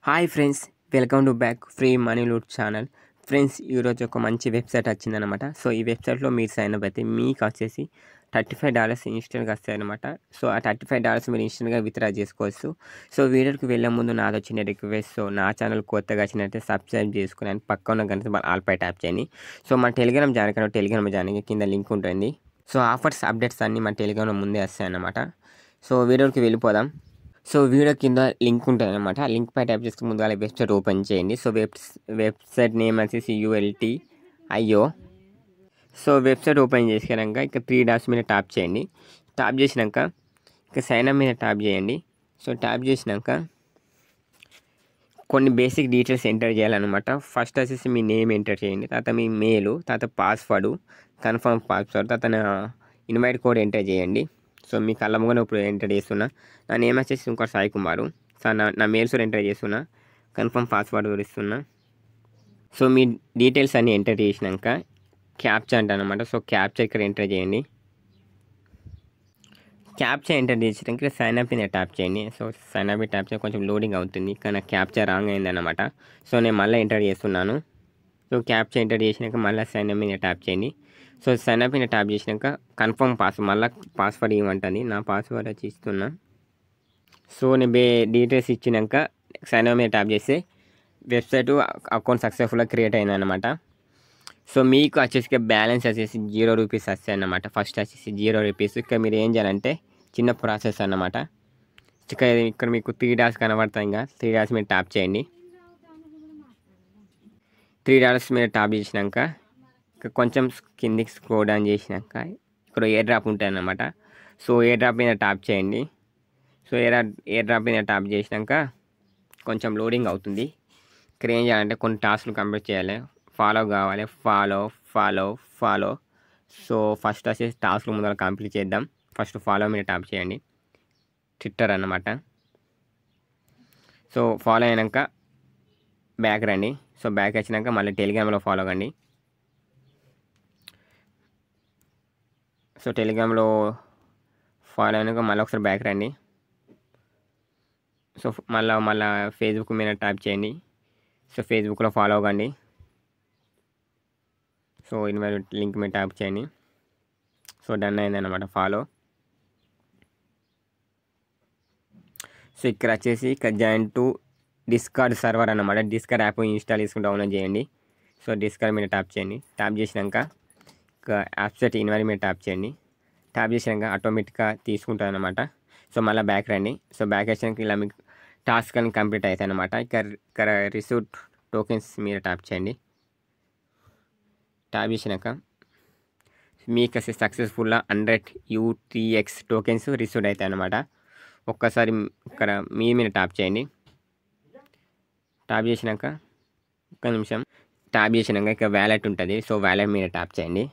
Hi friends, welcome to back free money loot channel. Friends, ఈరోజు ఒక మంచి website వచ్చిందనమాట. సో ఈ వెబ్సైట్లో మీరు సైన్ అప్ అయితే మీకు వచ్చేసి $35 ఇన్స్టెంట్గా వస్తాయన్నమాట. సో ఆ $35 మీరు ఇన్స్టెంట్గా విత్డ్రా చేసుకోవచ్చు. సో వీడియోకి వెళ్ళే ముందు నాది వచ్చిన రిక్వెస్ట్, సో నా ఛానల్ కొత్తగా వచ్చినట్టే సబ్స్క్రైబ్ చేసుకుని అని పక్క ఉన్న గంట ఆల్పై ట్యాప్ చేయండి. సో మన టెలిగ్రామ్ జాయిన్ కన్నా టెలిగ్రామ్ జాయిన్ కింద లింక్ ఉంటుంది. సో ఆఫర్స్ అప్డేట్స్ అన్నీ మన టెలిగ్రామ్లో ముందే వస్తాయన్నమాట. సో వీడియోకి వెళ్ళిపోదాం. సో వీడియో కింద లింక్ ఉంటుంది అనమాట. ఆ లింక్ పై టైప్ చేసుకుని ముందుగా వెబ్సైట్ ఓపెన్ చేయండి. సో వెబ్సైట్ నేమ్ వచ్చేసి ULTIO. సో వెబ్సైట్ ఓపెన్ చేసినాక ఇక 3 డాట్స్ మీద ట్యాప్ చేయండి. ట్యాప్ చేసినాక ఇక సైన్ అప్ మీద ట్యాప్ చేయండి. సో ట్యాప్ చేసినాక కొన్ని బేసిక్ డీటెయిల్స్ ఎంటర్ చేయాలన్నమాట. ఫస్ట్ వచ్చేసి మీ నేమ్ ఎంటర్ చేయండి, తర్వాత మీ మెయిల్, తర్వాత పాస్వర్డ్, కన్ఫర్మ్ పాస్వర్డ్, తర్వాత ఇన్వైట్ కోడ్ ఎంటర్ చేయండి. సో మీ కళ్ళ ముంగన ఇప్పుడు ఎంటర్ చేస్తున్నా. నా నేమ్ వచ్చేసి ఇంకోటి సాయి కుమారు. సో నా మెయిల్స్ కూడా ఎంటర్ చేస్తున్నా, కన్ఫర్మ్ పాస్వర్డ్ కూడా ఇస్తున్నా. సో మీ డీటెయిల్స్ అన్నీ ఎంటర్ చేసినాక క్యాప్చా అంటానమాట. సో క్యాప్చా ఇక్కడ ఎంటర్ చేయండి. క్యాప్చా ఎంటర్ చేసినాక ఇక్కడ సైన్ అప్ మీద ట్యాప్ చేయండి. సో సైన్ అప్ మీద ట్యాప్ చేసి కొంచెం లోడింగ్ అవుతుంది, కానీ నాకు క్యాప్చా రాంగ్ అయిందన్నమాట. సో నేను మళ్ళీ ఎంటర్ చేస్తున్నాను. సో క్యాప్చా ఎంటర్ చేసినాక మళ్ళీ సైన్ అప్ మీద ట్యాప్ చేయండి. సో సైన్ అప్ మీద ట్యాప్ చేసినాక కన్ఫర్మ్ మళ్ళీ పాస్వర్డ్ ఇవ్వమంటుంది. నా పాస్వర్డ్ వచ్చి ఇస్తున్నా. సో నేను డీటెయిల్స్ ఇచ్చినాక సైన్ అప్ మీద ట్యాప్ చేస్తే వెబ్సైట్ అకౌంట్ సక్సెస్ఫుల్గా క్రియేట్ అయిందన్నమాట. సో మీకు వచ్చేసి బ్యాలెన్స్ వచ్చేసి ₹0 వస్తాయి అన్నమాట. ఫస్ట్ వచ్చేసి ₹0. ఇక్కడ మీరు ఏం చేయాలంటే చిన్న ప్రాసెస్ అన్నమాట. ఇక్కడ మీకు 3 డాట్స్ కనబడతాయి. ఇంకా 3 డాట్స్ మీద ట్యాప్ చేయండి. 3 డాట్స్ మీద ట్యాప్ చేసినాక ఇక్కడ కొంచెం కిందికి స్క్రోల్ డౌన్ చేసినాక ఇక్కడ ఎయిర్ డ్రాప్ ఉంటాయి అన్నమాట. సో ఎయిర్ డ్రాప్ మీద ట్యాప్ చేయండి. సో ఎయిర్ డ్రాప్ మీద ట్యాప్ చేసినాక కొంచెం లోడింగ్ అవుతుంది. ఇక్కడ ఏం చేయాలంటే కొన్ని టాస్క్లు కంప్లీట్ చేయాలి, ఫాలో కావాలి. ఫాలో. సో ఫస్ట్ వచ్చేసి టాస్క్లు ముందర కంప్లీట్ చేద్దాం. ఫస్ట్ ఫాలో మీద ట్యాప్ చేయండి. ట్విట్టర్ అన్నమాట. సో ఫాలో అయినాక బ్యాక్ రండి. సో బ్యాక్ వచ్చినాక మళ్ళీ టెలిగ్రామ్లో ఫాలో కండి. సో టెలిగ్రామ్లో ఫాలో అయినాక మళ్ళీ ఒకసారి బ్యాక్ రండి. సో మళ్ళీ ఫేస్బుక్ మీద ట్యాప్ చేయండి. సో ఫేస్బుక్లో ఫాలో అవ్వండి. సో ఇన్వైట్ లింక్ మీద ట్యాప్ చేయండి. సో డన్ అయిందన్నమాట ఫాలో. సో ఇక్కడ వచ్చేసి ఇక్కడ జాయిన్ టు డిస్కార్డ్ సర్వర్ అన్నమాట. డిస్కార్డ్ యాప్ ఇన్స్టాల్ చేసుకుని డౌన్లోడ్ చేయండి. సో డిస్కార్డ్ మీద ట్యాప్ చేయండి. ట్యాప్ చేసినాక యాప్సెట్ ఇన్వైట్ మీద ట్యాప్ చేయండి. ట్యాప్ చేసినాక ఆటోమేటిక్గా తీసుకుంటుంది అనమాట. సో మళ్ళీ బ్యాక్ రండి. సో బ్యాక్ వచ్చినాక ఇలా మీకు టాస్క్ అని కంప్లీట్ అవుతాయి అనమాట. ఇక్కడ రిసీవ్ టోకెన్స్ మీద ట్యాప్ చేయండి. ట్యాప్ చేసినాక మీకు సక్సెస్ఫుల్గా 100 UTX టోకెన్స్ రిసీవ్ అవుతాయి అనమాట. ఒక్కసారి ఇక్కడ మీద ట్యాప్ చేయండి. ట్యాప్ చేసినాక ఒక్క నిమిషం ట్యాప్ చేసినాక ఇక్కడ వ్యాలెట్ ఉంటుంది. సో వ్యాలెట్ మీద ట్యాప్ చేయండి.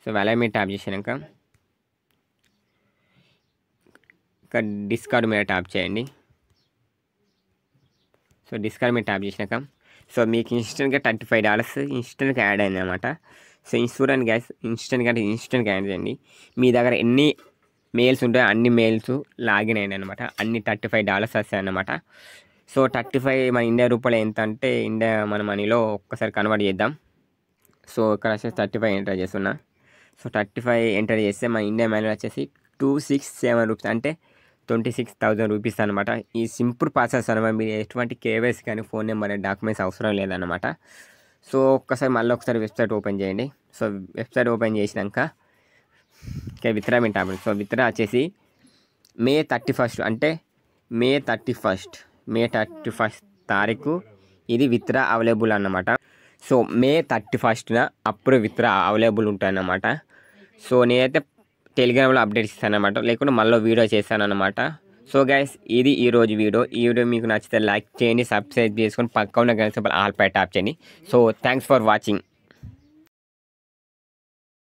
సో వ్యాలెట్ మీద ట్యాప్ చేసినాక ఇక్కడ డిస్కార్డ్ మీద ట్యాప్ చేయండి. సో డిస్కార్డ్ మీద ట్యాప్ చేసినాక సో మీకు ఇన్స్టెంట్గా $35 ఇన్స్టెంట్గా యాడ్ అయింది అనమాట. సో ఇన్సూరెన్స్ గ్యాస్ ఇన్స్టెంట్గా యాడ్ చేయండి. మీ దగ్గర ఎన్ని మెయిల్స్ ఉంటాయో అన్ని మెయిల్స్ లాగిన్ అయినాయి అనమాట. అన్ని $35 వస్తాయి అన్నమాట. సో 35 మన ఇండియా రూపాయలు ఎంత అంటే ఇండియా మన మనీలో ఒక్కసారి కన్వర్ట్ చేద్దాం. సో ఇక్కడ వచ్చేసి 35 ఎంటర్ చేస్తున్నా. సో 35 ఎంటర్ చేస్తే మన ఇండియా మనీ వచ్చేసి $267 అంటే $26,000 అనమాట. ఈ సింపుల్ ప్రాసెస్ అనమాట. మీరు ఎటువంటి కేవైసీ కానీ ఫోన్ నెంబర్ డాక్యుమెంట్స్ అవసరం లేదన్నమాట. సో మళ్ళీ ఒకసారి వెబ్సైట్ ఓపెన్ చేయండి. సో వెబ్సైట్ ఓపెన్ చేసినాక విత్డ్రా మీద ట్యాప్. సో విత్డ్రా వచ్చేసి మే 31 అంటే మే 31 తారీఖు ఇది విత్డ్రా అవైలబుల్ అన్నమాట. సో మే 31న అప్పుడు విత్డ్రా అవైలబుల్ ఉంటాయన్నమాట. సో నేనైతే టెలిగ్రామ్లో అప్డేట్ ఇస్తానమాట, లేకుంటే మళ్ళీ వీడియో చేస్తానన్నమాట. సో గైస్, ఇది ఈరోజు వీడియో. ఈ వీడియో మీకు నచ్చితే లైక్ చేయండి, సబ్స్క్రైబ్ చేసుకొని పక్క ఉన్న గంట ఆల్ పై ట్యాప్ చేయండి. So thanks for watching.